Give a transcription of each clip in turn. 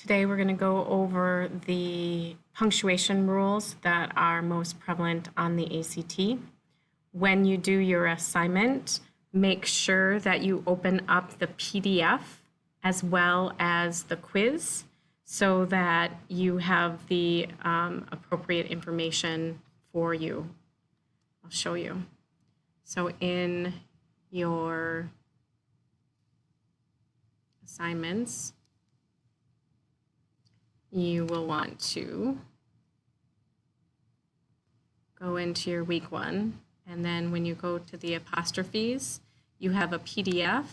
Today we're going to go over the punctuation rules that are most prevalent on the ACT. When you do your assignment, make sure that you open up the PDF as well as the quiz so that you have the appropriate information for you. I'll show you. So in your assignments, you will want to go into your week one, and then when you go to the apostrophes, you have a PDF.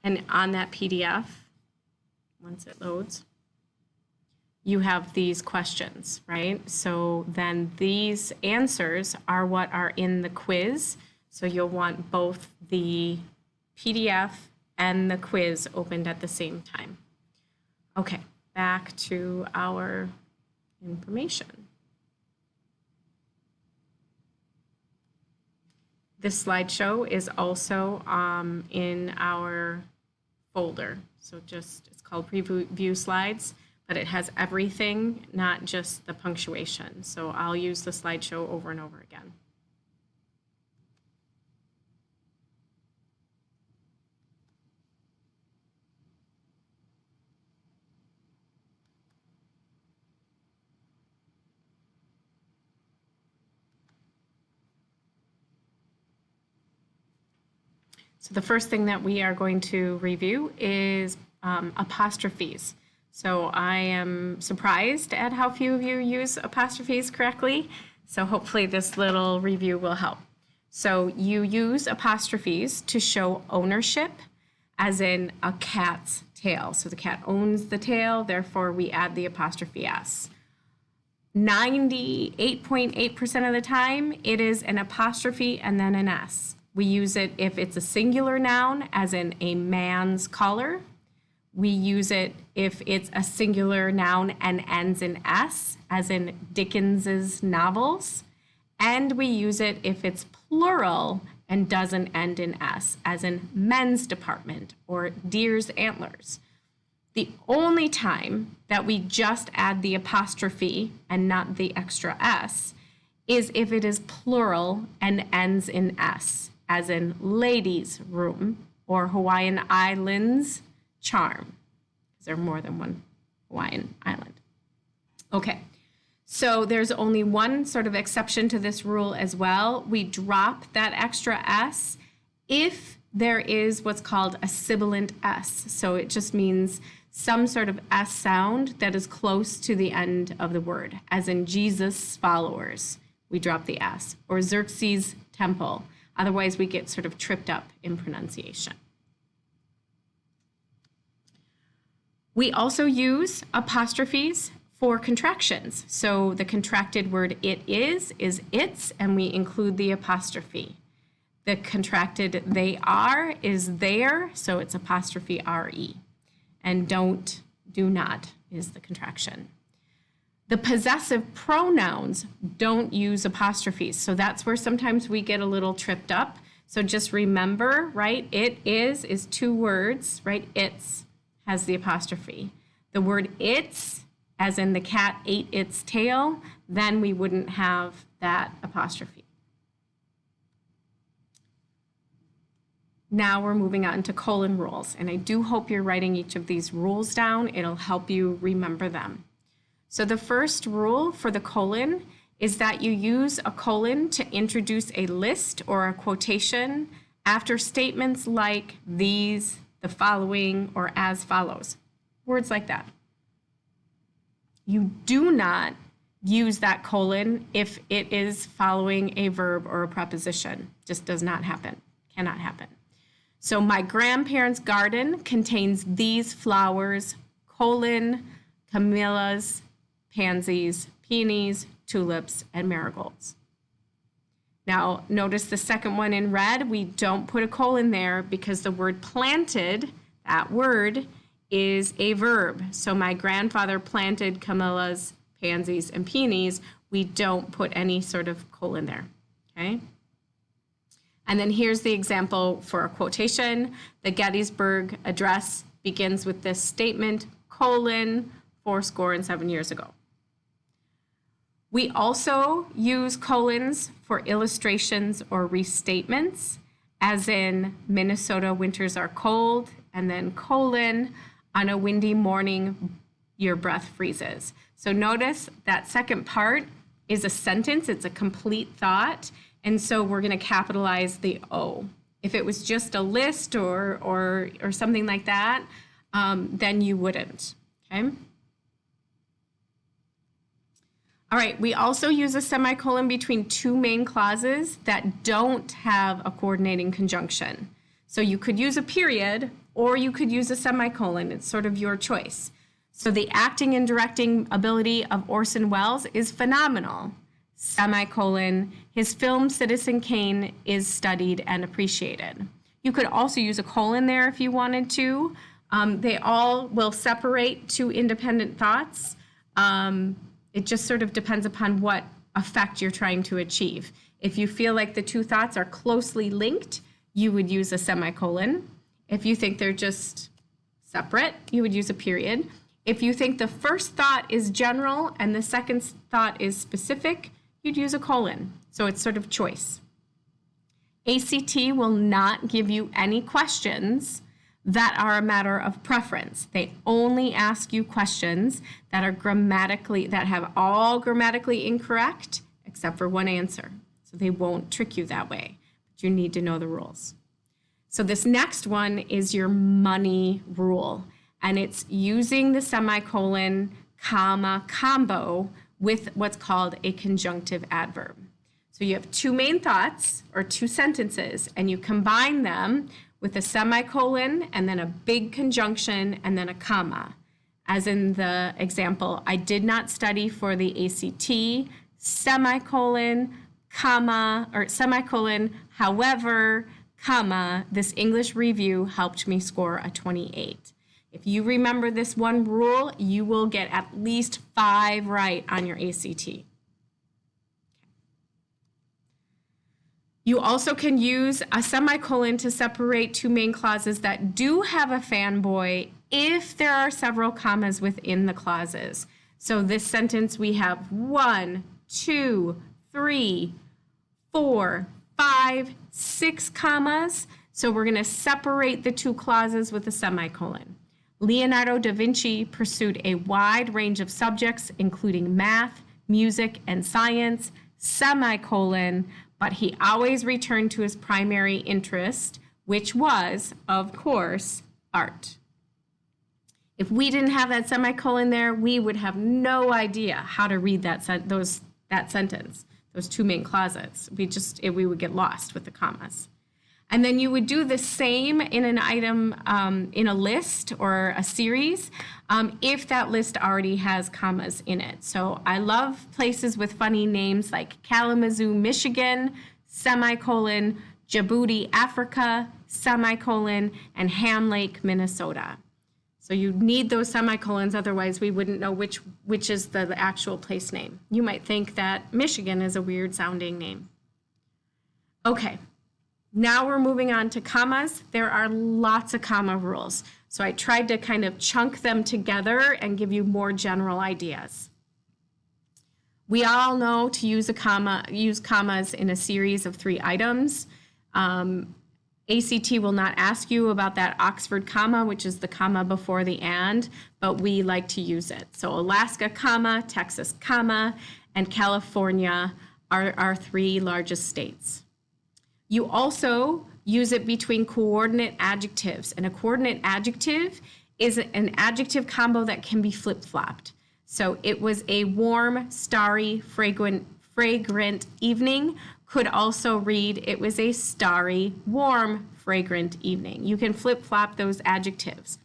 And on that PDF, once it loads, you have these questions, right? So then these answers are what are in the quiz. So you'll want both the PDF and the quiz opened at the same time. Okay, back to our information. This slideshow is also in our folder. So it's called Preview Slides, but it has everything, not just the punctuation. So I'll use the slideshow over and over again. So the first thing that we are going to review is apostrophes. So I am surprised at how few of you use apostrophes correctly. So hopefully this little review will help. So you use apostrophes to show ownership, as in a cat's tail. So the cat owns the tail, therefore we add the apostrophe S. 98.8% of the time, it is an apostrophe and then an S. We use it if it's a singular noun, as in a man's collar. We use it if it's a singular noun and ends in S, as in Dickens's novels. And we use it if it's plural and doesn't end in S, as in men's department or deer's antlers. The only time that we just add the apostrophe and not the extra S is if it is plural and ends in S, as in ladies' room or Hawaiian Islands charm, because there are more than one Hawaiian island. Okay, so there's only one sort of exception to this rule as well. We drop that extra S if there is what's called a sibilant S. So it just means some sort of S sound that is close to the end of the word, as in Jesus' followers, we drop the S, or Xerxes' temple. Otherwise, we get sort of tripped up in pronunciation. We also use apostrophes for contractions. So the contracted word it is its, and we include the apostrophe. The contracted they are is their, so it's apostrophe RE. And don't, do not is the contraction. The possessive pronouns don't use apostrophes, so that's where sometimes we get a little tripped up. So just remember, right, it is two words, right? It's has the apostrophe. The word its, as in the cat ate its tail, then we wouldn't have that apostrophe. Now we're moving on to colon rules, and I do hope you're writing each of these rules down. It'll help you remember them. So the first rule for the colon is that you use a colon to introduce a list or a quotation after statements like these, the following, or as follows. Words like that. You do not use that colon if it is following a verb or a preposition. Just does not happen, cannot happen. So my grandparents' garden contains these flowers, colon, camellias, pansies, peonies, tulips, and marigolds. Now, notice the second one in red, we don't put a colon there because the word planted, that word, is a verb. So my grandfather planted camellias, pansies, and peonies. We don't put any sort of colon there, okay? And then here's the example for a quotation. The Gettysburg Address begins with this statement, colon, 77 years ago. We also use colons for illustrations or restatements, as in Minnesota winters are cold, and then colon, on a windy morning, your breath freezes. So notice that second part is a sentence. It's a complete thought. And so we're going to capitalize the O. If it was just a list or something like that, then you wouldn't, okay? All right, we also use a semicolon between two main clauses that don't have a coordinating conjunction. So you could use a period or you could use a semicolon. It's sort of your choice. So the acting and directing ability of Orson Welles is phenomenal. Semicolon, his film Citizen Kane is studied and appreciated. You could also use a colon there if you wanted to. They all will separate two independent thoughts. It just sort of depends upon what effect you're trying to achieve. If you feel like the two thoughts are closely linked, you would use a semicolon. If you think they're just separate, you would use a period. If you think the first thought is general and the second thought is specific, you'd use a colon. So it's sort of choice. ACT will not give you any questions that are a matter of preference. They only ask you questions that have all grammatically incorrect except for one answer. So they won't trick you that way, but you need to know the rules. So this next one is your money rule, and it's using the semicolon, comma, combo with what's called a conjunctive adverb. So you have two main thoughts or two sentences, and you combine them with a semicolon and then a big conjunction and then a comma. As in the example, I did not study for the ACT, semicolon, comma, or semicolon, however, comma, this English review helped me score a 28. If you remember this one rule, you will get at least 5 right on your ACT. You also can use a semicolon to separate two main clauses that do have a fanboy if there are several commas within the clauses. So this sentence we have 1, 2, 3, 4, 5, 6 commas. So we're going to separate the two clauses with a semicolon. Leonardo da Vinci pursued a wide range of subjects, including math, music, and science, semicolon, but he always returned to his primary interest, which was, of course, art. If we didn't have that semicolon there, we would have no idea how to read that sentence, those two main clauses. We would get lost with the commas. And then you would do the same in an item in a list or a series if that list already has commas in it. So I love places with funny names like Kalamazoo, Michigan, semicolon, Djibouti, Africa, semicolon, and Ham Lake, Minnesota. So you need those semicolons, otherwise we wouldn't know which is the actual place name. You might think that Michigan is a weird sounding name. Okay. Now we're moving on to commas. There are lots of comma rules. So I tried to kind of chunk them together and give you more general ideas. We all know to use commas in a series of 3 items. ACT will not ask you about that Oxford comma, which is the comma before the and, but we like to use it. So Alaska comma, Texas comma, and California are our 3 largest states. You also use it between coordinate adjectives, and a coordinate adjective is an adjective combo that can be flip-flopped. So it was a warm, starry, fragrant evening. Could also read, it was a starry, warm, fragrant evening. You can flip-flop those adjectives.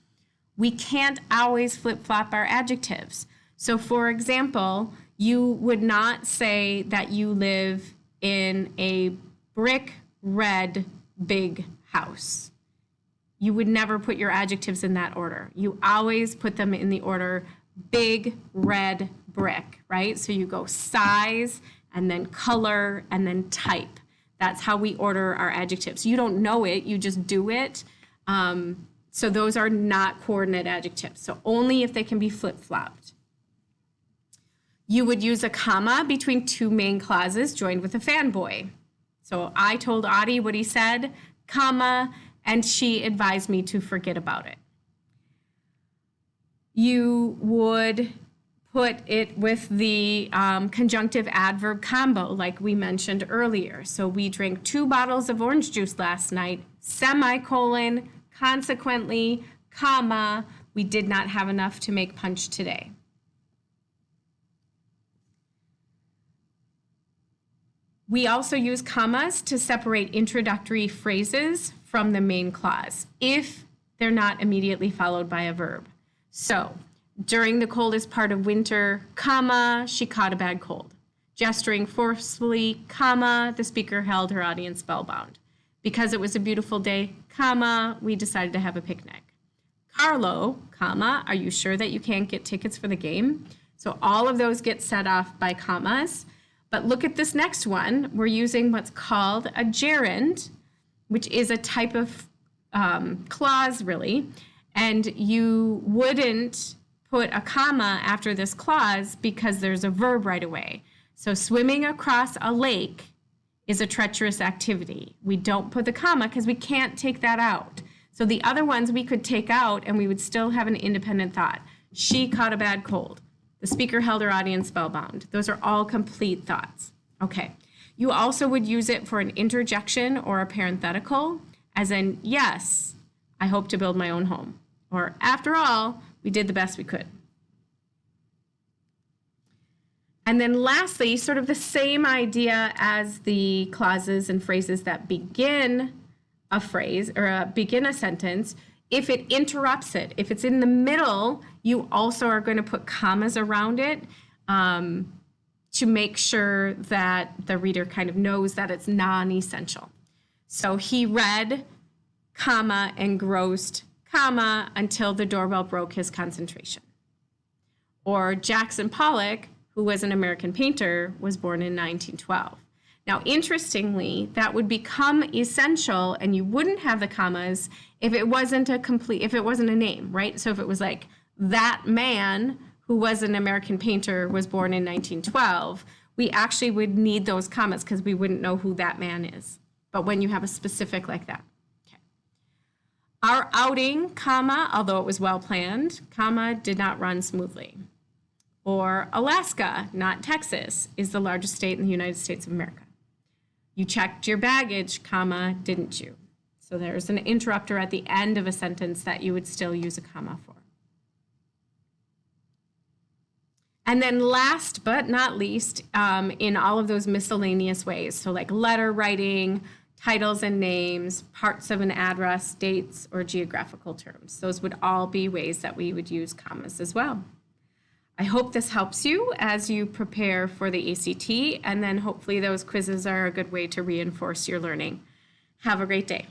We can't always flip-flop our adjectives. So for example, you would not say that you live in a brick red big house. you would never put your adjectives in that order. You always put them in the order big red brick, right? So you go size and then color and then type. That's how we order our adjectives. You don't know it, you just do it. So those are not coordinate adjectives. So only if they can be flip-flopped. You would use a comma between two main clauses joined with a fanboy. So I told Audie what he said, comma, and she advised me to forget about it. You would put it with the conjunctive adverb combo like we mentioned earlier. So we drank 2 bottles of orange juice last night, semicolon, consequently, comma, we did not have enough to make punch today. We also use commas to separate introductory phrases from the main clause if they're not immediately followed by a verb. So, during the coldest part of winter, comma, she caught a bad cold. Gesturing forcefully, comma, the speaker held her audience spellbound. Because it was a beautiful day, comma, we decided to have a picnic. Carlo, comma, are you sure that you can't get tickets for the game? So all of those get set off by commas. But look at this next one. We're using what's called a gerund, which is a type of clause, really. And you wouldn't put a comma after this clause because there's a verb right away. So swimming across a lake is a treacherous activity. We don't put the comma because we can't take that out. So the other ones we could take out and we would still have an independent thought. She caught a bad cold. The speaker held her audience spellbound. Those are all complete thoughts. Okay. You also would use it for an interjection or a parenthetical, as in, yes, I hope to build my own home. Or, after all, we did the best we could. And then lastly, sort of the same idea as the clauses and phrases that begin a phrase or begin a sentence. If it interrupts it, if it's in the middle, you also are going to put commas around it to make sure that the reader kind of knows that it's non-essential. So he read, comma, engrossed, comma, until the doorbell broke his concentration. Or Jackson Pollock, who was an American painter, was born in 1912. Now, interestingly, that would become essential, and you wouldn't have the commas if it wasn't a name, right? So if it was like, that man who was an American painter was born in 1912, we actually would need those commas because we wouldn't know who that man is. But when you have a specific like that. Okay. Our outing, comma, although it was well planned, comma, did not run smoothly. Or Alaska, not Texas, is the largest state in the United States of America. You checked your baggage, comma, didn't you? So there's an interrupter at the end of a sentence that you would still use a comma for. And then last but not least, in all of those miscellaneous ways, so like letter writing, titles and names, parts of an address, dates, or geographical terms. Those would all be ways that we would use commas as well. I hope this helps you as you prepare for the ACT, and then hopefully those quizzes are a good way to reinforce your learning. Have a great day.